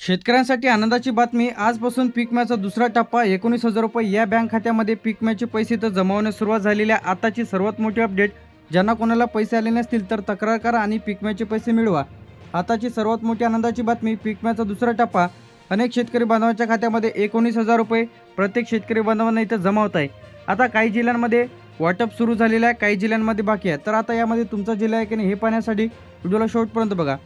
शेतकऱ्यांसाठी आनंदाची बातमी। आजपासून पीक विम्याचा दुसरा टप्पा 19,000 रुपये या बँक खात्यामध्ये पीक विम्याचे पैसे तर जमा होण्यास सुरुवात झालेली आहे। आताची सर्वात मोठी अपडेट, ज्यांना कोणाला पैसे आले नसतील तर तक्रार करा आणि पीक विम्याचे पैसे मिळवा। आताची सर्वात मोठी आनंदाची बातमी, पीक विम्याचा दुसरा टप्पा अनेक शेतकरी बांधवांच्या खात्यामध्ये 19,000 रुपये प्रत्येक शेतकरी बांधवांना इथं जमा होत आहे। आता काही जिल्ह्यांमध्ये वाटप सुरू झालेलं आहे, काही जिल्ह्यांमध्ये बाकी आहे। तर आता यामध्ये तुमचा जिल्हा आहे की नाही हे पाहण्यासाठी व्हिडिओला शेवटपर्यंत बघा।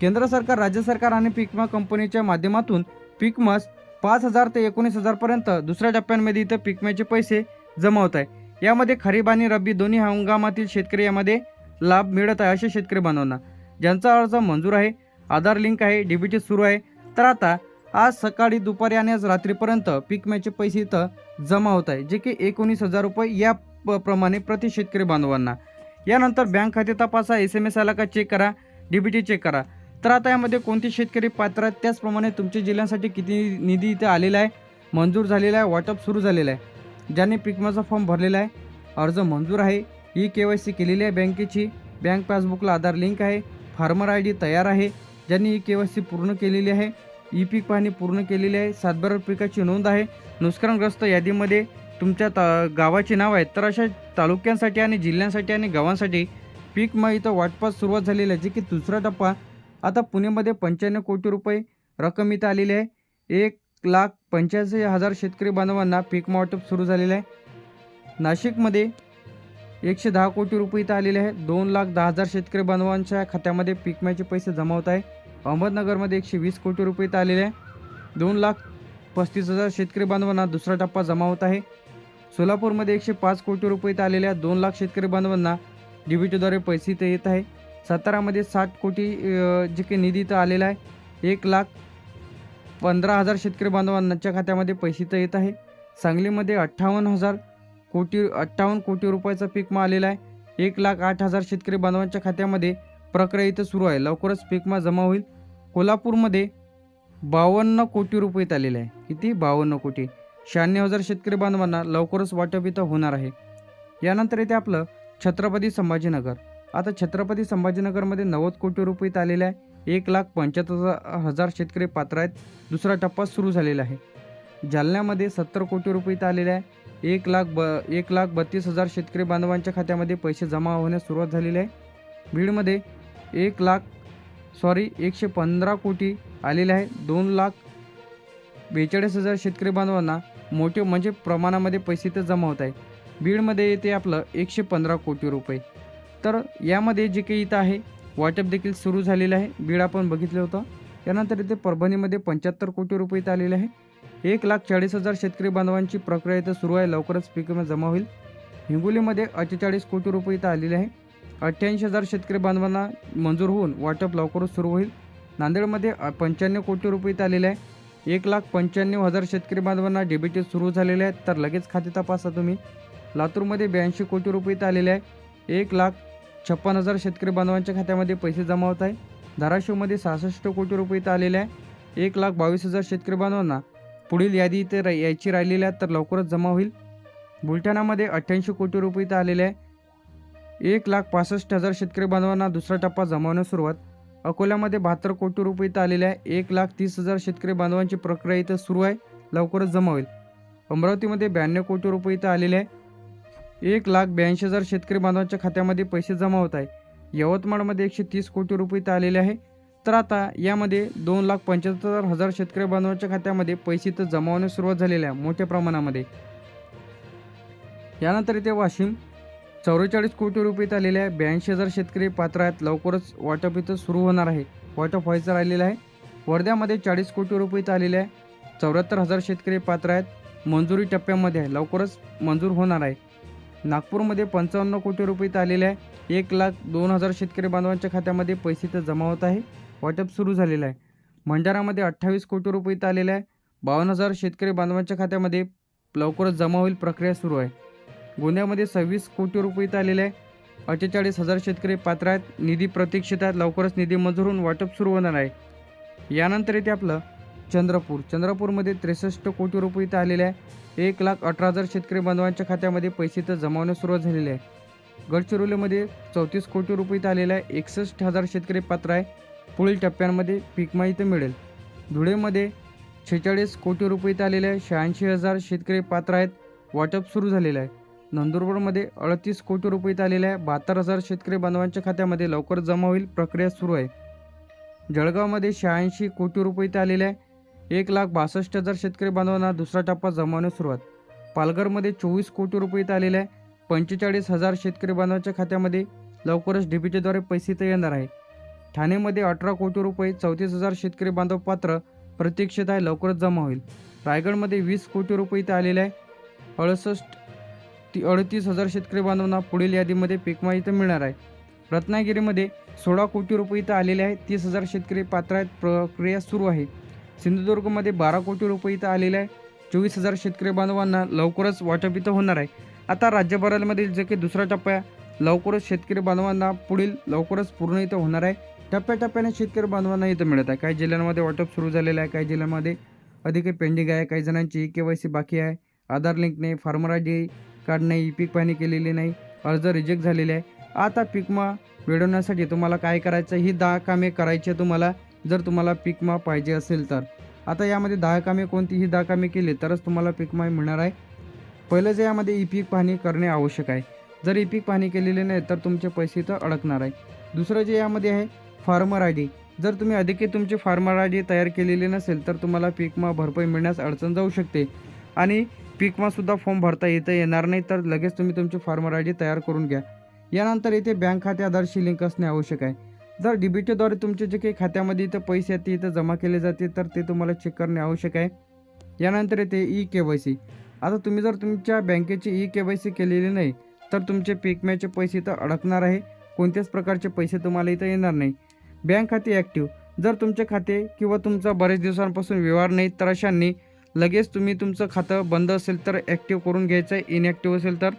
केंद्र सरकार, राज्य सरकार आणि पीक विमा कंपनीच्या माध्यमातून पीक विमा 5,000 ते 19,000 पर्यंत दुसऱ्या टप्प्यांमध्ये इथं पीक विम्याचे पैसे जमा होत आहे। यामध्ये खरीप आणि रब्बी दोन्ही हंगामातील शेतकरी यामध्ये लाभ मिळत आहे। असे शेतकरी बांधवांना ज्यांचा अर्ज मंजूर आहे, आधार लिंक आहे, डीबीटी सुरू आहे, तर आता आज सकाळी, दुपारी आणि आज रात्रीपर्यंत पीक विम्याचे पैसे इथं जमा होत आहे, जे की 19,000 रुपये या प्रमाणे प्रति शेतकरी बांधवांना। यानंतर बँक खाते तपासा, SMS आला का चेक करा, डीबीटी चेक करा। तर आता यामध्ये कोणते शेतकरी पात्र आहेत, त्याचप्रमाणे तुमच्या जिल्ह्यांसाठी किती निधी इथे आलेला आहे, मंजूर झालेला आहे, वाटप सुरू झालेलं आहे। ज्यांनी पीक विम्याचा फॉर्म भरलेला आहे, अर्ज मंजूर आहे, KYC केलेली आहे बँकेची, बँक पासबुकला आधार लिंक आहे, फार्मर ID तयार आहे, ज्यांनी KYC पूर्ण केलेली आहे, पीक पाहणी पूर्ण केलेली आहे, सातबारा पिकाची नोंद आहे, नुकसानग्रस्त यादीमध्ये तुमच्या गावाचे नाव आहे। तर अशा तालुक्यांसाठी आणि जिल्ह्यांसाठी आणि गावांसाठी पीक विमा इथं वाटपास सुरुवात झालेली आहे, जे की दुसरा टप्पा। आता पुण्यामध्ये 95 कोटी रुपये रक्कम इथं आलेली आहे। 1,85,000 शेतकरी बांधवांना पीक विमा वाटप सुरू झालेलं आहे। नाशिकमध्ये 110 कोटी रुपये इथं आलेले आहे। 2,10,000 शेतकरी बांधवांच्या खात्यामध्ये पीक विम्याचे पैसे जमा होत आहे। अहमदनगरमध्ये 120 कोटी रुपये इथं आलेले आहे। 2,35,000 शेतकरी बांधवांना दुसरा टप्पा जमा होत आहे। सोलापूरमध्ये 105 कोटी रुपये इथं आलेले आहे। 2 लाख शेतकरी बांधवांना डीबीटीद्वारे पैसे इथं येत आहे। सातारामध्ये 60 कोटी जे काही निधी इथं आलेला आहे। 1,15,000 शेतकरी बांधवांच्या खात्यामध्ये पैसे इथं येत आहे। सांगलीमध्ये 58 कोटी रुपयाचा पीक विमा आलेला आहे। 1,08,000 शेतकरी बांधवांच्या खात्यामध्ये प्रक्रिया इथं सुरू आहे, लवकरच पीक विमा जमा होईल। कोल्हापूरमध्ये 52 कोटी रुपये इथं आलेले आहे। किती? 52 कोटी। 96,000 शेतकरी बांधवांना लवकरच वाटप इथं होणार आहे। यानंतर येते आपलं छत्रपती संभाजीनगर। आता छत्रपती संभाजीनगरमध्ये 90 कोटी रुपये इथं आलेले आहे। 1,75,000 शेतकरी पात्र आहेत, दुसरा टप्पा सुरू झालेला आहे। जालन्यामध्ये 70 कोटी रुपये इथं आलेले आहे। 1,32,000 शेतकरी बांधवांच्या खात्यामध्ये पैसे जमा होण्यास सुरुवात झालेली आहे। बीडमध्ये 115 कोटी आलेले आहे। 2,42,000 शेतकरी बांधवांना मोठे म्हणजे प्रमाणामध्ये पैसे इथं जमा होत आहे। बीडमध्ये येते आपलं 115 कोटी रुपये। तर यामध्ये जे काही इथं आहे वाटप देखील सुरू झालेलं आहे, बीड आपण बघितलं होतं। यानंतर इथे परभणीमध्ये 75 कोटी रुपये इथं आलेले आहे। 1,40,000 शेतकरी बांधवांची प्रक्रिया इथं सुरू आहे, लवकरच पीक विमा जमा होईल। हिंगोलीमध्ये 48 कोटी रुपये इथं आलेले आहे। 88,000 शेतकरी बांधवांना मंजूर होऊन वाटप लवकरच सुरू होईल। नांदेडमध्ये 95 कोटी रुपये इथं आलेले आहे। 1,95,000 शेतकरी बांधवांना डीबीटी सुरू झालेले आहेत, तर लगेच खाते तपासा तुम्ही। लातूरमध्ये 82 कोटी रुपये इथं आलेले आहे। 1,56,000 शेतकरी बांधवांच्या खात्यामध्ये पैसे जमा होत आहे। धाराशिवमध्ये 66 कोटी रुपये इथं आलेले आहे। 1,22,000 शेतकरी बांधवांना पुढील यादी इथं यायची राहिलेली आहे, तर लवकरच जमा होईल। बुलढाणामध्ये 88 कोटी रुपये इथं आलेले आहे। 1,65,000 शेतकरी बांधवांना दुसरा टप्पा जमा होण्यास सुरुवात। अकोल्यामध्ये 72 कोटी रुपये इथं आलेले आहे। 1,30,000 शेतकरी बांधवांची प्रक्रिया इथं सुरू आहे, लवकरच जमा होईल। अमरावतीमध्ये 92 कोटी रुपये इथं आलेले आहे। 1,82,000 शेतकरी बांधवांच्या खात्यामध्ये पैसे जमा होत आहे। यवतमाळमध्ये 130 कोटी रुपये इथं आलेले आहे। तर आता यामध्ये 2,75,000 शेतकरी बांधवांच्या खात्यामध्ये पैसे इथं जमा होण्यास सुरुवात झालेली आहे मोठ्या प्रमाणामध्ये। यानंतर इथे वाशिम 44 कोटी रुपये इथं आलेले आहे। 82,000 शेतकरी पात्र आहेत, लवकरच वाटप इथं सुरू होणार आहे, वाटप व्हायचं राहिलेलं आहे। वर्ध्यामध्ये 40 कोटी रुपये इथं आलेले आहे। 74,000 शेतकरी पात्र आहेत, मंजुरी टप्प्यामध्ये आहे, लवकरच मंजूर होणार आहे। नागपूरमध्ये 55 कोटी रुपये इथं आलेले आहे। 1,02,000 शेतकरी बांधवांच्या खात्यामध्ये पैसे इथं जमा होत आहे, वाटप सुरू झालेलं आहे। भंडारामध्ये 28 कोटी रुपये इथं आलेले आहे। 52,000 शेतकरी बांधवांच्या खात्यामध्ये लवकरच जमा होईल, प्रक्रिया सुरू आहे। गोंदियामध्ये 26 कोटी रुपये इथं आलेले आहे। 48,000 शेतकरी पात्र आहेत, निधी प्रतीक्षित आहेत, लवकरच निधी मंजूर होऊन वाटप सुरू होणार आहे। यानंतर इथे आपलं चंद्रपूरमध्ये 63 कोटी रुपये इथं आलेले आहे। 1,18,000 शेतकरी बांधवांच्या खात्यामध्ये पैसे इथं जमा होण्यास सुरुवात झालेली आहे। गडचिरोलीमध्ये 34 कोटी रुपये इथं आलेले आहे। 61,000 शेतकरी पात्र आहे, पुढील टप्प्यांमध्ये पीक विमा इथं मिळेल। धुळेमध्ये 46 कोटी रुपये इथं आलेले आहे. 86,000 शेतकरी पात्र आहेत. वाटप सुरू झालेलं आहे. नंदुरबारमध्ये 38 कोटी रुपये इथं आलेले आहे. 72,000 शेतकरी बांधवांच्या खात्यामध्ये लवकर जमा होईल, प्रक्रिया सुरू आहे. जळगावमध्ये 86 कोटी रुपये इथं आलेले आहे. 1,62,000 शेतकरी बांधवांना दुसरा टप्पा जमावण्यास सुरुवात. पालघरमध्ये 24 कोटी रुपये इथं आलेले आहे. 45,000 शेतकरी बांधवांच्या खात्यामध्ये लवकरच डीबीटीद्वारे पैसे इथं येणार आहे. ठाणेमध्ये 18 कोटी रुपये 34,000 शेतकरी बांधव पात्र प्रतीक्षेत आहे, लवकरच जमा होईल. रायगडमध्ये 20 कोटी रुपये इथं आलेले आहे. 38,000 शेतकरी बांधवांना पुढील यादीमध्ये पीक इथं मिळणार आहे. रत्नागिरीमध्ये 16 कोटी रुपये इथं आलेले आहे. 30,000 शेतकरी पात्र आहेत, प्रक्रिया सुरू आहे. सिंधुदुर्गमध्ये 12 कोटी रुपये इथं आलेले आहे. 24,000 शेतकरी बांधवांना लवकरच वाटप इथं होणार आहे. आता राज्यभरामधील जे काही दुसरा टप्पा लवकरच शेतकरी बांधवांना पुढील लवकरच पूर्ण इथं होणार आहे. टप्प्याटप्प्याने शेतकरी बांधवांना इथं मिळत आहे. काही जिल्ह्यांमध्ये वाटप सुरू झालेलं आहे, काही जिल्ह्यांमध्ये अधिक पेंडिंग आहे, काही जणांची KYC बाकी आहे, आधार लिंक नाही, फार्मर ID कार्ड नाही, पीक पाहणी केलेली नाही, अर्ज रिजेक्ट झालेले आहे. आता पीक विमा मिळवण्यासाठी तुम्हाला काय करायचं, ही 10 कामे करायची आहे तुम्हाला, जर तुम्हाला पीक विमा पाहिजे असेल तर. आता यामध्ये 10 कामे कोणतीही 10 कामे केली तरच तुम्हाला पीक विमा मिळणार आहे. पहिलं जे यामध्ये ई-पीक पाहणी करणे आवश्यक आहे. जर ई-पीक पाहणी केलेली नाही तर तुमचे पैसे तर अडकणार आहे. दुसरं जे यामध्ये आहे फार्मर ID. जर तुम्ही अधिक तुमची फार्मर ID तयार केलेली नसेल तर तुम्हाला पीक विमा भरपाई मिळण्यास अडचण जाऊ शकते आणि पीक विमासुद्धा फॉर्म भरता येणार नाही. तर लगेच तुम्ही तुमची फार्मर ID तयार करून घ्या. यानंतर इथे बँक खाते आधारशी लिंक असणे आवश्यक आहे. जर डीबीटीद्वारे तुमचे जे काही खात्यामध्ये इथं पैसे आहेत ते इथं जमा केले जाते तर ते तुम्हाला चेक करणे आवश्यक आहे. यानंतर येते e-KYC. आता तुम्ही जर तुमच्या बँकेची e-KYC केलेली नाही तर तुमचे पीक विम्याचे पैसे इथं अडकणार आहे. कोणत्याच प्रकारचे पैसे तुम्हाला इथं येणार नाही. बँक खाते ॲक्टिव्ह. जर तुमचे खाते किंवा तुमचा बरेच दिवसांपासून व्यवहार नाही तर अशांनी लगेच तुम्ही तुमचं खातं बंद असेल तर ॲक्टिव्ह करून घ्यायचं आहे, इनॲक्टिव्ह असेल तर.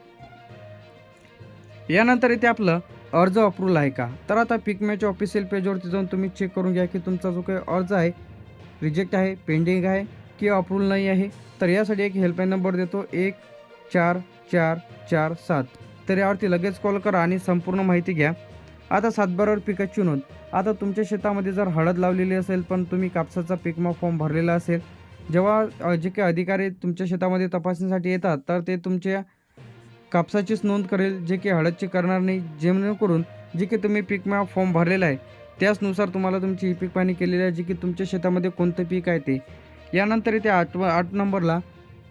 यानंतर इथे आपलं अर्ज अप्रूव्हल आहे का. तर आता पीक विम्याच्या ऑफिशियल पेजवरती जाऊन तुम्ही चेक करून घ्या की तुमचा जो काही अर्ज आहे रिजेक्ट आहे, पेंडिंग आहे की अप्रूव्हल नाही आहे. तर यासाठी एक हेल्पलाईन नंबर देतो 14447. तर यावरती लगेच कॉल करा आणि संपूर्ण माहिती घ्या. आता 7/12 पिकाची नोंद. आता तुमच्या शेतामध्ये जर हळद लावलेली असेल पण तुम्ही कापसाचा पीक विमा फॉर्म भरलेला असेल, जेव्हा जे काही अधिकारी तुमच्या शेतामध्ये तपासणीसाठी येतात तर ते तुमच्या कापसाचीच नोंद करेल, जे की हळदची करणार नाही. जेणेकरून जे की तुम्ही पीक विमा फॉर्म भरलेला आहे त्याचनुसार तुम्हाला तुमची पीक पाहणी केलेली आहे, जे की तुमच्या शेतामध्ये कोणतं पीक आहे ते. यानंतर इथे 8 नंबरला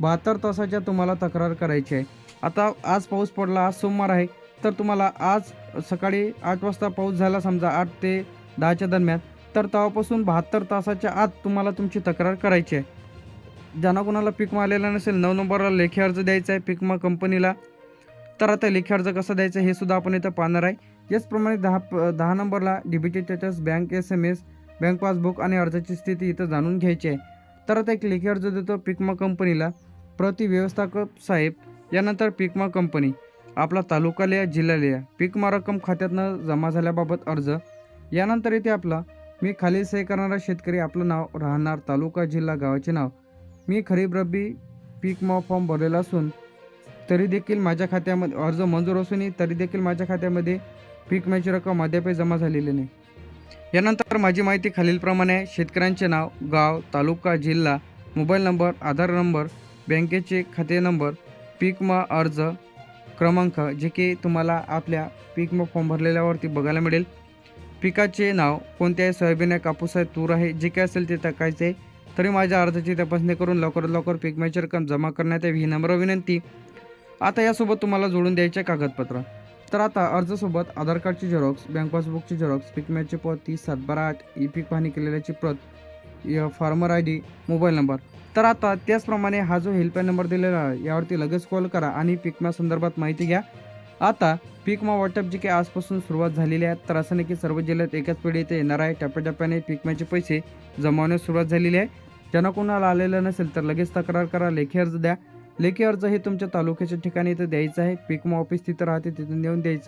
72 तासाच्या तुम्हाला तक्रार करायची आहे. आता आज पाऊस पडला, आज सोमवार आहे, तर तुम्हाला आज सकाळी 8 वाजता पाऊस झाला समजा 8 ते 10च्या दरम्यान, तर तेव्हापासून 72 तासाच्या आत तुम्हाला तुमची तक्रार करायची आहे. ज्यांना कोणाला पीक विमा आलेला नसेल 9 नंबरला लेखी अर्ज द्यायचा आहे पीक विमा कंपनीला. तर आता लेखी अर्ज कसा द्यायचा हे सुद्धा आपण इथं पाहणार आहे. याचप्रमाणे 10 नंबरला DBT status, bank SMS, bank passbook आणि अर्जाची स्थिती इथं जाणून घ्यायची आहे. तर आता एक लेखी अर्ज देतो पीक विमा कंपनीला. प्रति व्यवस्थापक साहेब. यानंतर पीक विमा कंपनी, आपला तालुका लिहा, जिल्हा लिहा, पीक विमा रक्कम खात्यातनं जमा झाल्याबाबत अर्ज. यानंतर इथे आपला मी खालील सही करणारा शेतकरी, आपलं नाव, राहणार, तालुका, जिल्हा, गावाचे नाव. मी खरीप रब्बी पीक विमा फॉर्म भरलेला असून तरी देखील माझ्या खात्यामध्ये अर्ज मंजूर असूनही तरी देखील माझ्या खात्यामध्ये पीक विम्याची रक्कम अद्याप जमा झालेली नाही. यानंतर माझी माहिती खालीलप्रमाणे आहे. शेतकऱ्यांचे नाव, गाव, तालुका, जिल्हा, मोबाईल नंबर, आधार नंबर, बँकेचे खाते नंबर, पीक विमा अर्ज क्रमांक, जे की तुम्हाला आपल्या पीक विमा फॉर्म भरलेल्यावरती बघायला मिळेल. पिकाचे नाव कोणते आहे, सोयाबीन आहे, कापूस आहे, तूर आहे, जे काय असेल ते टाकायचे आहे. तरी माझ्या अर्जाची तपासणी करून लवकरात लवकर पीक विम्याची रक्कम जमा करण्यात यावी ही नम्र विनंती. आता यासोबत तुम्हाला जोडून द्यायचे कागदपत्र. तर आता अर्जासोबत आधार कार्डची झेरॉक्स, बँक पासबुकची झेरॉक्स, पीक विम्याची प्रत 30/7/8, ई-पीक पाहणी केलेल्याची प्रत, फार्मर ID, मोबाईल नंबर. तर आता त्याचप्रमाणे हा जो हेल्पलाईन नंबर दिलेला आहे यावरती लगेच कॉल करा आणि पीक विमा संदर्भात माहिती घ्या. आता पीक विमा वाटप जी काही आजपासून सुरुवात झालेली आहे, तर असं नाही की सर्व जिल्ह्यात एकाच पिढी इथे येणार आहे. टप्प्याटप्प्याने पीक विम्याचे पैसे जमावण्यास सुरुवात झालेली आहे. ज्यांना कोणाला आलेलं नसेल तर लगेच तक्रार करा, लेखी अर्ज द्या. लेखी अर्ज हे तुमच्या तालुक्याच्या ठिकाणी इथं द्यायचं आहे. पीक विमा ऑफिस तिथं राहते, तिथून देऊन द्यायचं आहे.